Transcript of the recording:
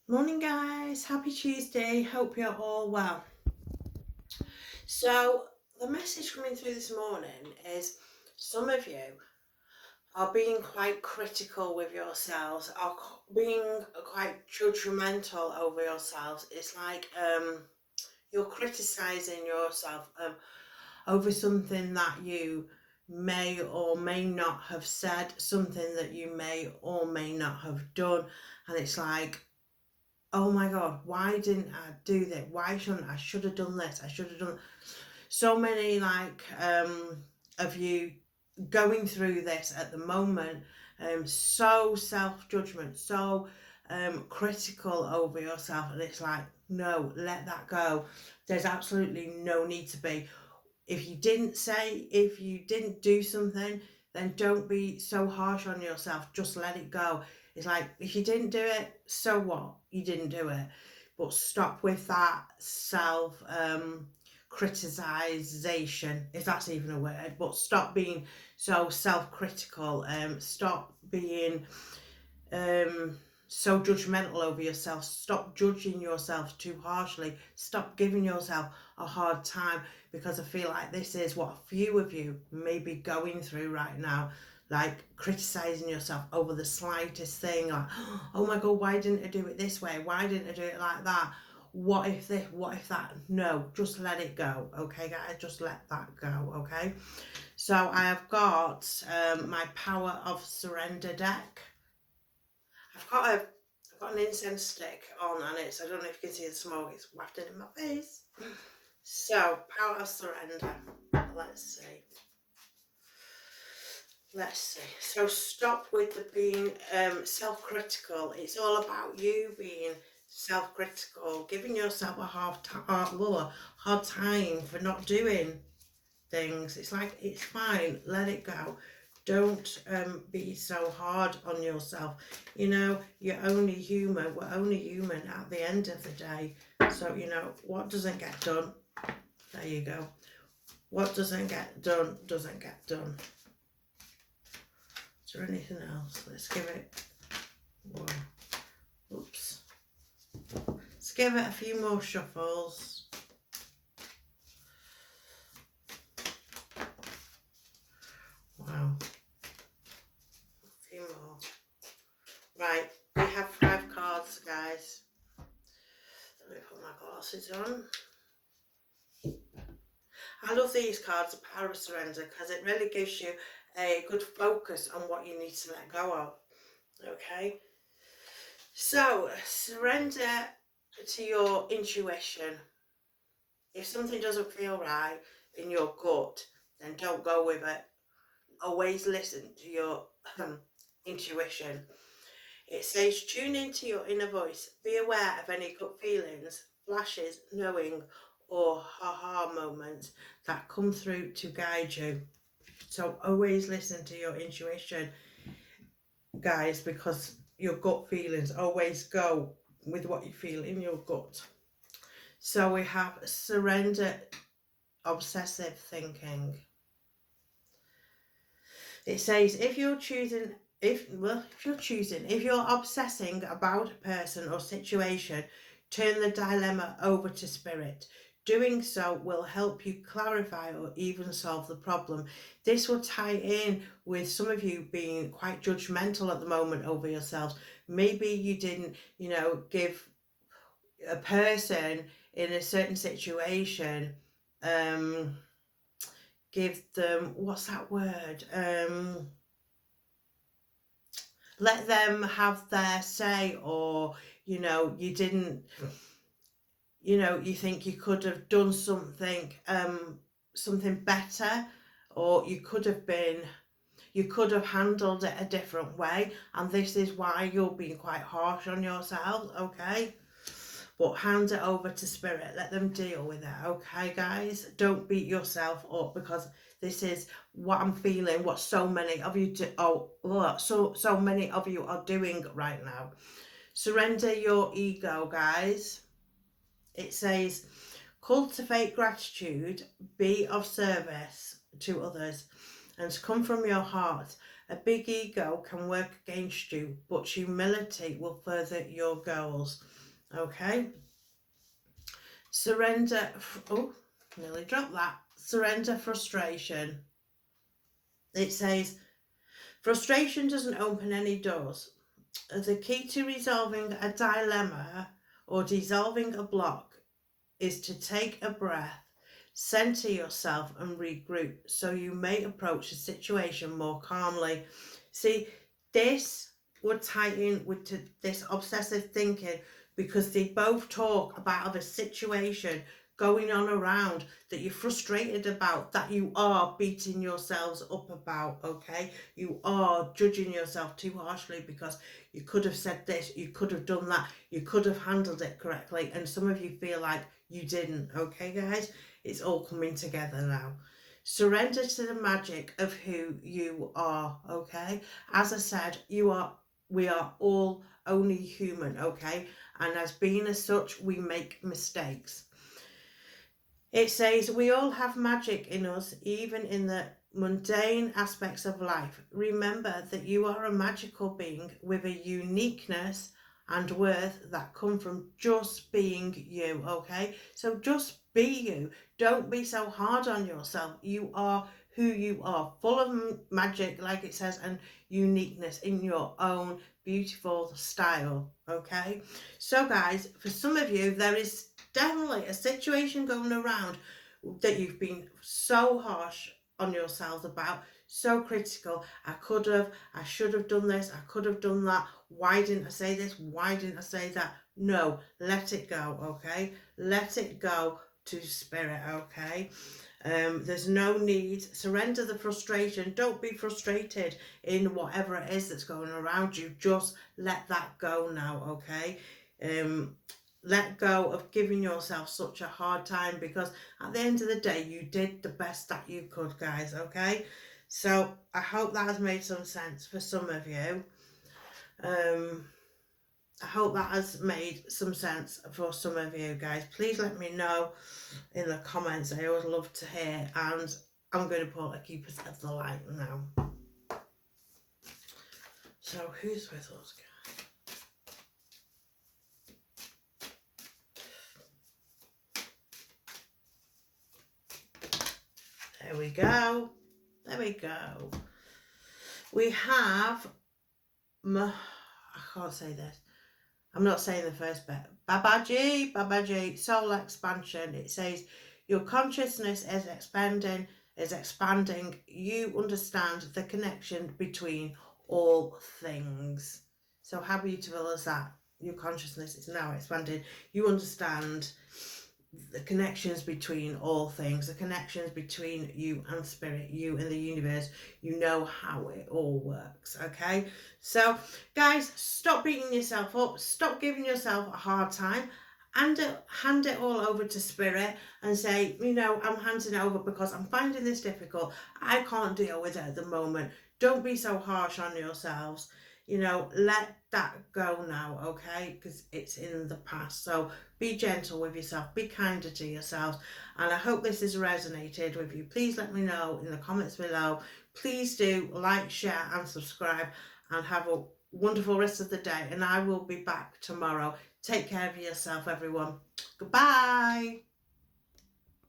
Morning, guys. Happy Tuesday. Hope you're all well. So, the message coming through this morning is some of you are being quite critical with yourselves, are being quite judgmental over yourselves. It's like you're criticizing yourself over something that you may or may not have said, something that you may or may not have done, and it's like, oh my God, why didn't I do that? Why shouldn't I? Should have done this. I should have done. So many of you going through this at the moment, so self-judgment, so critical over yourself, and it's like, no, let that go. There's absolutely no need to be. If you didn't do something, then don't be so harsh on yourself. Just let it go. It's like, if you didn't do it, so what? You didn't do it. But stop with that self criticization, if that's even a word. But stop being so self-critical. Stop being so judgmental over yourself. Stop judging yourself too harshly. Stop giving yourself a hard time, because I feel like this is what a few of you may be going through right now. Like criticizing yourself over the slightest thing, like, oh my God, why didn't I do it this way? Why didn't I do it like that? What if this? What if that? No, just let it go, okay, guys? Just let that go, okay? So I have got my Power of Surrender deck. I've got an incense stick on, and I don't know if you can see the smoke, it's wafting in my face. So, Power of Surrender. Let's see. So stop with the being self-critical. It's all about you being self-critical, giving yourself a hard time for not doing things. It's like, it's fine, let it go. Don't be so hard on yourself. You're only human. We're only human at the end of the day. So, what doesn't get done, there you go. What doesn't get done, doesn't get done. Is there anything else? Let's give it, whoa, oops. Let's give it a few more shuffles. Wow. A few more. Right, we have 5 cards, guys. Let me put my glasses on. I love these cards, the Power of Surrender, because it really gives you a good focus on what you need to let go of. Okay? So, surrender to your intuition. If something doesn't feel right in your gut, then don't go with it. Always listen to your intuition. It says, tune into your inner voice. Be aware of any gut feelings, flashes, knowing, or ha-ha moments that come through to guide you. So always listen to your intuition, guys, because your gut feelings, always go with what you feel in your gut. So we have surrender, obsessive thinking. It says, if you're obsessing about a person or situation, turn the dilemma over to spirit. Doing so will help you clarify or even solve the problem. This will tie in with some of you being quite judgmental at the moment over yourselves. Maybe you didn't, give a person in a certain situation, give them, what's that word? Let them have their say, or you didn't, you think you could have done something better, or you could have handled it a different way, and this is why you're being quite harsh on yourself, okay? But hand it over to spirit, let them deal with it, okay, guys? Don't beat yourself up, because this is what I'm feeling, what so many of you so many of you are doing right now. Surrender your ego, guys. It says, cultivate gratitude, be of service to others, and come from your heart. A big ego can work against you, but humility will further your goals. Okay? Surrender. Oh, nearly dropped that. Surrender frustration. It says, frustration doesn't open any doors. The key to resolving a dilemma or dissolving a block is to take a breath, center yourself, and regroup so you may approach the situation more calmly. See, this would tie in with this obsessive thinking because they both talk about a situation going on around that you're frustrated about, that you are beating yourselves up about, okay? You are judging yourself too harshly because you could have said this, you could have done that, you could have handled it correctly, and some of you feel like you didn't, okay, guys? It's all coming together now. Surrender to the magic of who you are, okay? As I said, we are all only human, okay? And as being as such, we make mistakes. It says we all have magic in us, even in the mundane aspects of life. Remember that you are a magical being with a uniqueness and worth that come from just being you, okay? So just be you. Don't be so hard on yourself. You are who you are, full of magic, like it says, and uniqueness in your own beautiful style, okay? So guys, for some of you, there is definitely a situation going around that you've been so harsh on yourselves about, so critical. I should have done this, I could have done that. Why didn't I say this? Why didn't I say that? No, let it go, okay? Let it go to spirit, okay? There's no need. Surrender the frustration. Don't be frustrated in whatever it is that's going around you. Just let that go now, okay? Let go of giving yourself such a hard time, because at the end of the day you did the best that you could, guys, okay? So I hope that has made some sense for some of you. I hope that has made some sense for some of you, guys. Please let me know in the comments. I always love to hear, and I'm going to put a keepers of the light now. So who's with us, guys? There we go. There we go. We have, I can't say this. I'm not saying the first bit. Babaji, soul expansion. It says, your consciousness is expanding. You understand the connection between all things. So how beautiful is that? Your consciousness is now expanding. You understand the connections between all things, the connections between you and spirit, you and the universe. You know how it all works, okay? So guys, stop beating yourself up, stop giving yourself a hard time, and hand it all over to spirit and say, you know, I'm handing it over because I'm finding this difficult. I can't deal with it at the moment. Don't be so harsh on yourselves. You know, let that go now, okay? Because it's in the past. So be gentle with yourself. Be kinder to yourselves. And I hope this has resonated with you. Please let me know in the comments below. Please do like, share and subscribe. And have a wonderful rest of the day. And I will be back tomorrow. Take care of yourself, everyone. Goodbye.